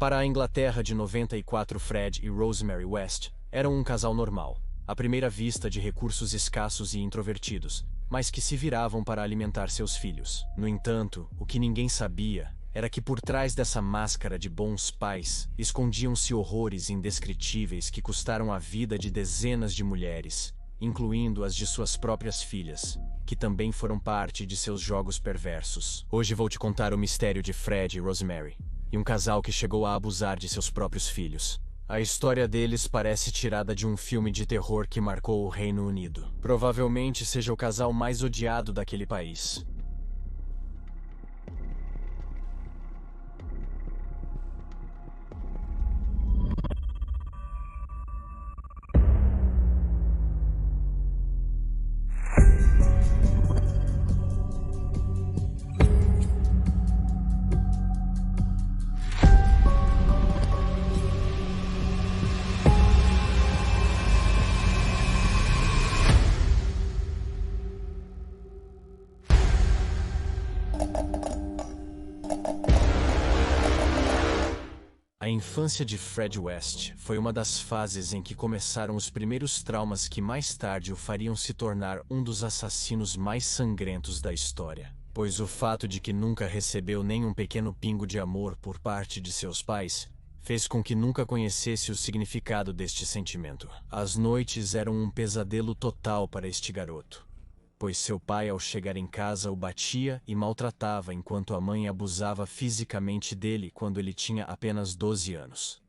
Para a Inglaterra de 94, Fred e Rosemary West eram um casal normal, à primeira vista de recursos escassos e introvertidos, mas que se viravam para alimentar seus filhos. No entanto, o que ninguém sabia era que por trás dessa máscara de bons pais escondiam-se horrores indescritíveis que custaram a vida de dezenas de mulheres, incluindo as de suas próprias filhas, que também foram parte de seus jogos perversos. Hoje vou te contar o mistério de Fred e Rosemary, e um casal que chegou a abusar de seus próprios filhos. A história deles parece tirada de um filme de terror que marcou o Reino Unido. Provavelmente seja o casal mais odiado daquele país. A infância de Fred West foi uma das fases em que começaram os primeiros traumas que mais tarde o fariam se tornar um dos assassinos mais sangrentos da história. Pois o fato de que nunca recebeu nem um pequeno pingo de amor por parte de seus pais fez com que nunca conhecesse o significado deste sentimento. As noites eram um pesadelo total para este garoto, pois seu pai, ao chegar em casa, o batia e maltratava enquanto a mãe abusava fisicamente dele quando ele tinha apenas 12 anos.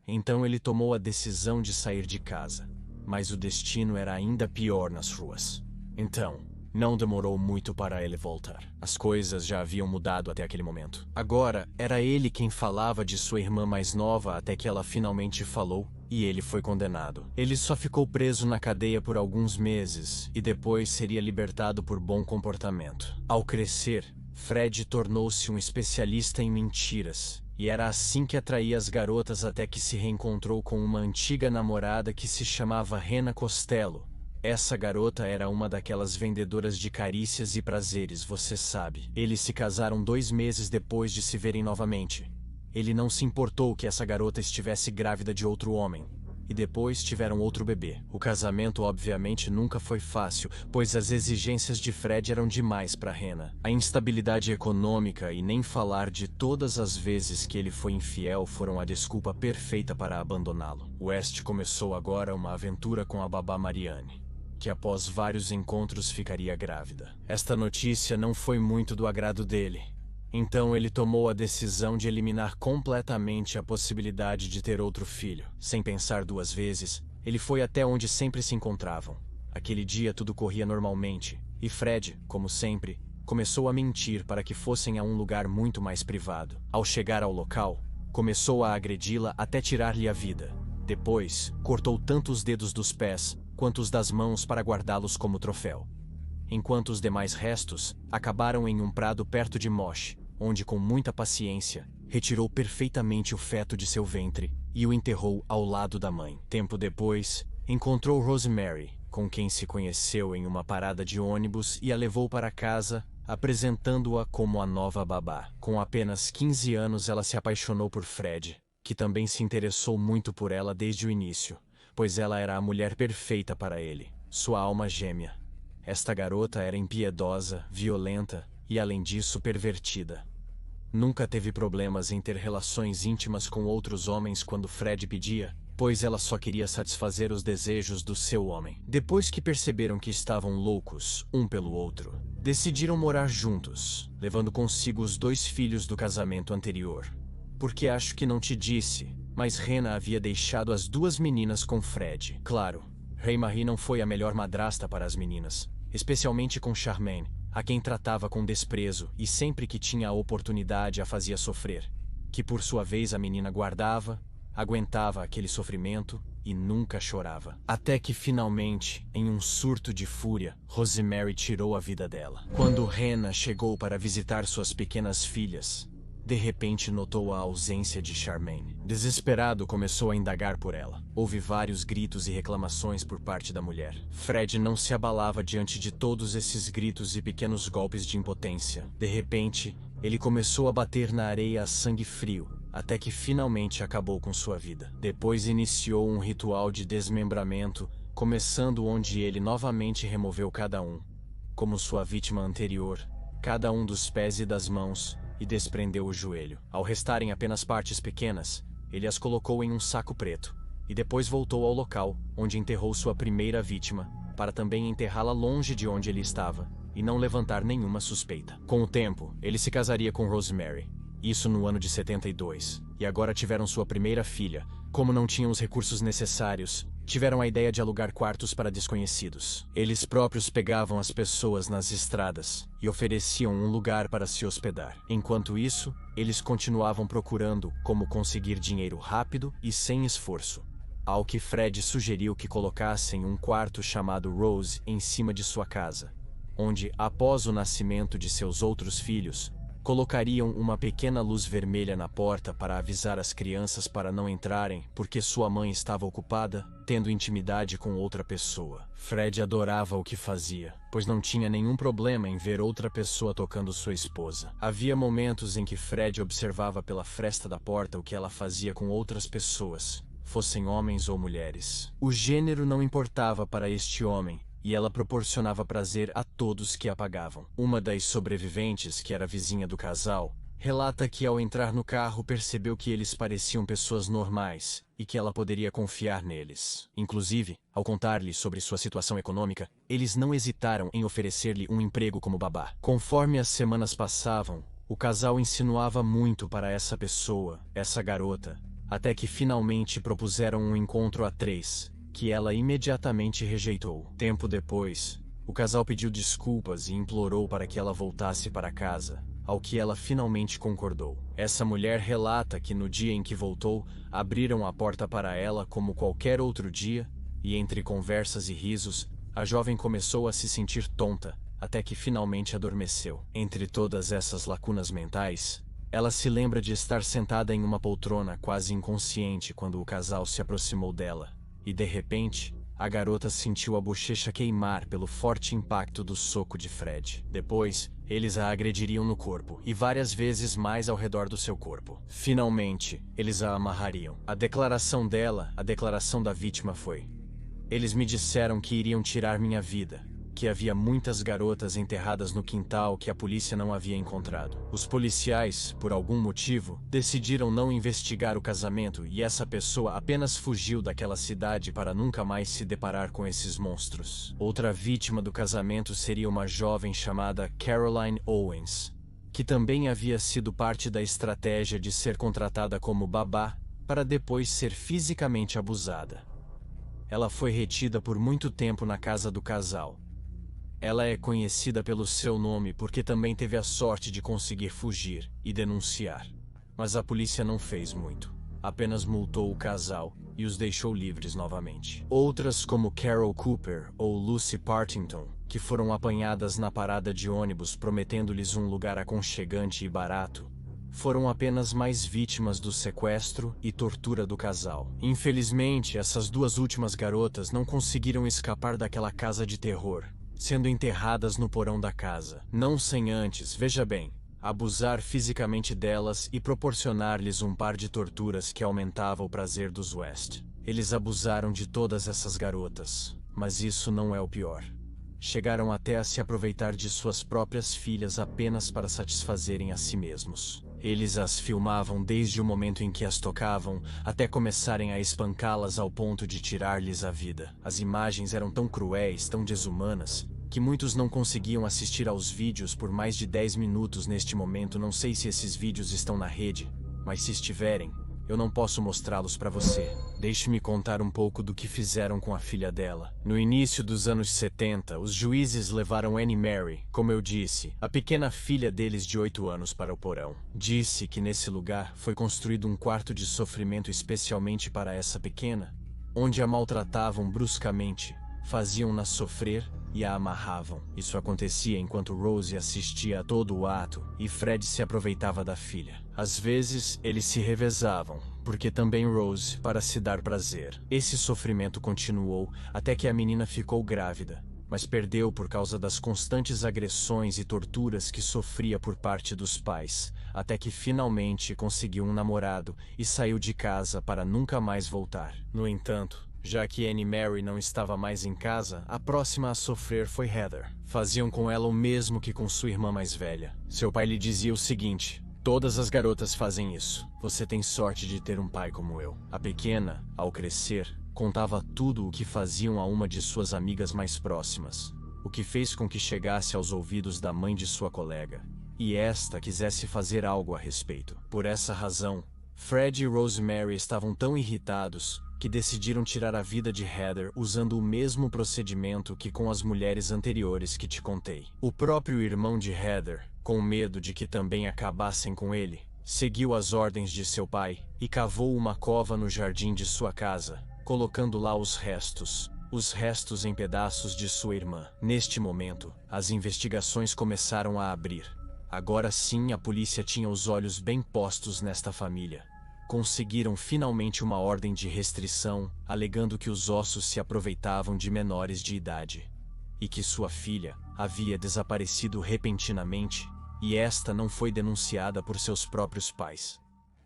Então ele tomou a decisão de sair de casa, mas o destino era ainda pior nas ruas. Então, não demorou muito para ele voltar. As coisas já haviam mudado até aquele momento. Agora, era ele quem falava de sua irmã mais nova até que ela finalmente falou, e ele foi condenado. Ele só ficou preso na cadeia por alguns meses e depois seria libertado por bom comportamento. Ao crescer, Fred tornou-se um especialista em mentiras, e era assim que atraía as garotas até que se reencontrou com uma antiga namorada que se chamava Hannah Costello. Essa garota era uma daquelas vendedoras de carícias e prazeres, você sabe. Eles se casaram 2 meses depois de se verem novamente. Ele não se importou que essa garota estivesse grávida de outro homem, e depois tiveram outro bebê. O casamento obviamente nunca foi fácil, pois as exigências de Fred eram demais para Hannah. A instabilidade econômica e nem falar de todas as vezes que ele foi infiel foram a desculpa perfeita para abandoná-lo. West começou agora uma aventura com a babá Marianne, que após vários encontros ficaria grávida. Esta notícia não foi muito do agrado dele. Então ele tomou a decisão de eliminar completamente a possibilidade de ter outro filho. Sem pensar 2 vezes, ele foi até onde sempre se encontravam. Aquele dia tudo corria normalmente, e Fred, como sempre, começou a mentir para que fossem a um lugar muito mais privado. Ao chegar ao local, começou a agredi-la até tirar-lhe a vida. Depois, cortou tanto os dedos dos pés quanto os das mãos para guardá-los como troféu. Enquanto os demais restos acabaram em um prado perto de Mosh, onde com muita paciência retirou perfeitamente o feto de seu ventre e o enterrou ao lado da mãe. Tempo depois, encontrou Rosemary, com quem se conheceu em uma parada de ônibus, e a levou para casa, apresentando-a como a nova babá. Com apenas 15 anos ela se apaixonou por Fred, que também se interessou muito por ela desde o início, pois ela era a mulher perfeita para ele, sua alma gêmea. Esta garota era impiedosa, violenta e, além disso, pervertida. Nunca teve problemas em ter relações íntimas com outros homens quando Fred pedia, pois ela só queria satisfazer os desejos do seu homem. Depois que perceberam que estavam loucos um pelo outro, decidiram morar juntos, levando consigo os 2 filhos do casamento anterior. Porque acho que não te disse, mas Hannah havia deixado as 2 meninas com Fred. Claro, Marie não foi a melhor madrasta para as meninas, especialmente com Charmaine, a quem tratava com desprezo e sempre que tinha a oportunidade a fazia sofrer, que por sua vez a menina guardava, aguentava aquele sofrimento e nunca chorava. Até que finalmente, em um surto de fúria, Rosemary tirou a vida dela. Quando Hannah chegou para visitar suas pequenas filhas, de repente notou a ausência de Charmaine. Desesperado, começou a indagar por ela. Houve vários gritos e reclamações por parte da mulher. Fred não se abalava diante de todos esses gritos e pequenos golpes de impotência. De repente, ele começou a bater na areia a sangue frio, até que finalmente acabou com sua vida. Depois iniciou um ritual de desmembramento, começando onde ele novamente removeu cada um, como sua vítima anterior, cada um dos pés e das mãos, e desprendeu o joelho. Ao restarem apenas partes pequenas, ele as colocou em um saco preto, e depois voltou ao local, onde enterrou sua primeira vítima, para também enterrá-la longe de onde ele estava, e não levantar nenhuma suspeita. Com o tempo, ele se casaria com Rosemary, isso no ano de 72, e agora tiveram sua primeira filha. Como não tinham os recursos necessários, tiveram a ideia de alugar quartos para desconhecidos. Eles próprios pegavam as pessoas nas estradas e ofereciam um lugar para se hospedar. Enquanto isso, eles continuavam procurando como conseguir dinheiro rápido e sem esforço. Ao que Fred sugeriu que colocassem um quarto chamado Rose em cima de sua casa, onde, após o nascimento de seus outros filhos, colocariam uma pequena luz vermelha na porta para avisar as crianças para não entrarem porque sua mãe estava ocupada, tendo intimidade com outra pessoa. Fred adorava o que fazia, pois não tinha nenhum problema em ver outra pessoa tocando sua esposa. Havia momentos em que Fred observava pela fresta da porta o que ela fazia com outras pessoas, fossem homens ou mulheres. O gênero não importava para este homem, e ela proporcionava prazer a todos que a pagavam. Uma das sobreviventes, que era vizinha do casal, relata que ao entrar no carro percebeu que eles pareciam pessoas normais e que ela poderia confiar neles. Inclusive, ao contar-lhe sobre sua situação econômica, eles não hesitaram em oferecer-lhe um emprego como babá. Conforme as semanas passavam, o casal insinuava muito para essa pessoa, essa garota, até que finalmente propuseram um encontro a três, que ela imediatamente rejeitou. Tempo depois, o casal pediu desculpas e implorou para que ela voltasse para casa, ao que ela finalmente concordou. Essa mulher relata que no dia em que voltou, abriram a porta para ela como qualquer outro dia, e entre conversas e risos, a jovem começou a se sentir tonta, até que finalmente adormeceu. Entre todas essas lacunas mentais, ela se lembra de estar sentada em uma poltrona quase inconsciente quando o casal se aproximou dela. E de repente, a garota sentiu a bochecha queimar pelo forte impacto do soco de Fred. Depois, eles a agrediriam no corpo e várias vezes mais ao redor do seu corpo. Finalmente, eles a amarrariam. A declaração dela, a declaração da vítima foi: "Eles me disseram que iriam tirar minha vida, que havia muitas garotas enterradas no quintal que a polícia não havia encontrado. Os policiais, por algum motivo, decidiram não investigar o casamento e essa pessoa apenas fugiu daquela cidade para nunca mais se deparar com esses monstros." Outra vítima do casamento seria uma jovem chamada Caroline Owens, que também havia sido parte da estratégia de ser contratada como babá para depois ser fisicamente abusada. Ela foi retida por muito tempo na casa do casal. Ela é conhecida pelo seu nome porque também teve a sorte de conseguir fugir e denunciar. Mas a polícia não fez muito. Apenas multou o casal e os deixou livres novamente. Outras, como Carol Cooper ou Lucy Partington, que foram apanhadas na parada de ônibus prometendo-lhes um lugar aconchegante e barato, foram apenas mais vítimas do sequestro e tortura do casal. Infelizmente, essas duas últimas garotas não conseguiram escapar daquela casa de terror, sendo enterradas no porão da casa. Não sem antes, veja bem, abusar fisicamente delas e proporcionar-lhes um par de torturas que aumentava o prazer dos West. Eles abusaram de todas essas garotas, mas isso não é o pior. Chegaram até a se aproveitar de suas próprias filhas apenas para satisfazerem a si mesmos. Eles as filmavam desde o momento em que as tocavam, até começarem a espancá-las ao ponto de tirar-lhes a vida. As imagens eram tão cruéis, tão desumanas, que muitos não conseguiam assistir aos vídeos por mais de 10 minutos neste momento. Não sei se esses vídeos estão na rede, mas se estiverem, eu não posso mostrá-los para você. Deixe-me contar um pouco do que fizeram com a filha dela. No início dos anos 70, os juízes levaram Annie Mary, como eu disse, a pequena filha deles de 8 anos, para o porão. Disse que nesse lugar foi construído um quarto de sofrimento especialmente para essa pequena, onde a maltratavam bruscamente, faziam-na sofrer e a amarravam. Isso acontecia enquanto Rose assistia a todo o ato e Fred se aproveitava da filha. Às vezes, eles se revezavam, porque também Rose, para se dar prazer. Esse sofrimento continuou até que a menina ficou grávida, mas perdeu por causa das constantes agressões e torturas que sofria por parte dos pais, até que finalmente conseguiu um namorado e saiu de casa para nunca mais voltar. No entanto, já que Annie Mary não estava mais em casa, a próxima a sofrer foi Heather. Faziam com ela o mesmo que com sua irmã mais velha. Seu pai lhe dizia o seguinte: todas as garotas fazem isso. Você tem sorte de ter um pai como eu. A pequena, ao crescer, contava tudo o que faziam a uma de suas amigas mais próximas, o que fez com que chegasse aos ouvidos da mãe de sua colega, e esta quisesse fazer algo a respeito. Por essa razão, Fred e Rosemary estavam tão irritados que decidiram tirar a vida de Heather usando o mesmo procedimento que com as mulheres anteriores que te contei. O próprio irmão de Heather, com medo de que também acabassem com ele, seguiu as ordens de seu pai e cavou uma cova no jardim de sua casa, colocando lá os restos em pedaços de sua irmã. Neste momento, as investigações começaram a abrir. Agora sim a polícia tinha os olhos bem postos nesta família. Conseguiram finalmente uma ordem de restrição, alegando que os ossos se aproveitavam de menores de idade, e que sua filha havia desaparecido repentinamente, e esta não foi denunciada por seus próprios pais.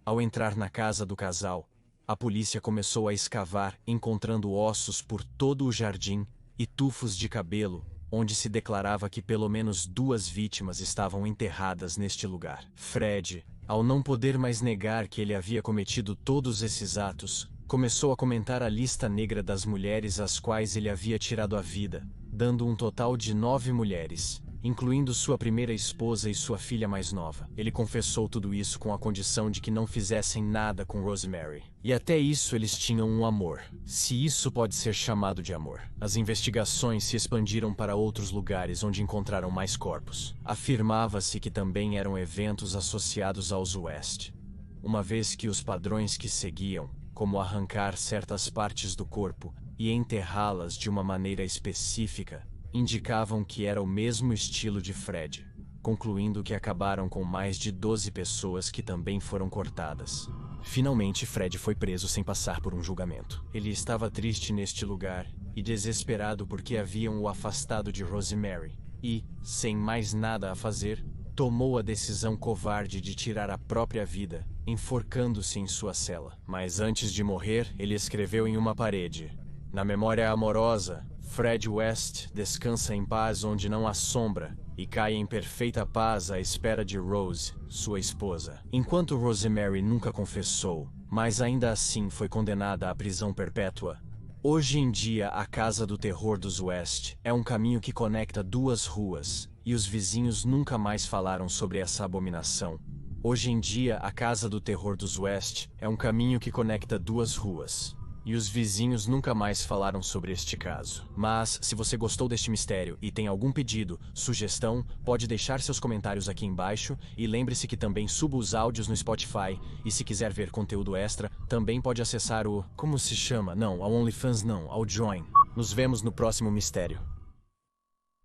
Ao entrar na casa do casal, a polícia começou a escavar, encontrando ossos por todo o jardim e tufos de cabelo, onde se declarava que pelo menos 2 vítimas estavam enterradas neste lugar. Fred, ao não poder mais negar que ele havia cometido todos esses atos, começou a comentar a lista negra das mulheres às quais ele havia tirado a vida, dando um total de 9 mulheres, incluindo sua primeira esposa e sua filha mais nova. Ele confessou tudo isso com a condição de que não fizessem nada com Rosemary. E até isso eles tinham um amor, se isso pode ser chamado de amor. As investigações se expandiram para outros lugares onde encontraram mais corpos. Afirmava-se que também eram eventos associados aos West, uma vez que os padrões que seguiam, como arrancar certas partes do corpo e enterrá-las de uma maneira específica, indicavam que era o mesmo estilo de Fred, concluindo que acabaram com mais de 12 pessoas que também foram cortadas. Finalmente, Fred foi preso sem passar por um julgamento. Ele estava triste neste lugar e desesperado porque haviam o afastado de Rosemary e, sem mais nada a fazer, tomou a decisão covarde de tirar a própria vida, enforcando-se em sua cela. Mas antes de morrer, ele escreveu em uma parede: "Na memória amorosa, Fred West descansa em paz onde não há sombra e cai em perfeita paz à espera de Rose, sua esposa." Enquanto Rosemary nunca confessou, mas ainda assim foi condenada à prisão perpétua, hoje em dia a Casa do Terror dos West é um caminho que conecta 2 ruas, e os vizinhos nunca mais falaram sobre essa abominação. Hoje em dia a Casa do Terror dos West é um caminho que conecta 2 ruas. E os vizinhos nunca mais falaram sobre este caso. Mas, se você gostou deste mistério e tem algum pedido, sugestão, pode deixar seus comentários aqui embaixo, e lembre-se que também subo os áudios no Spotify, e se quiser ver conteúdo extra, também pode acessar o... como se chama? Não, ao OnlyFans não, ao Join. Nos vemos no próximo mistério.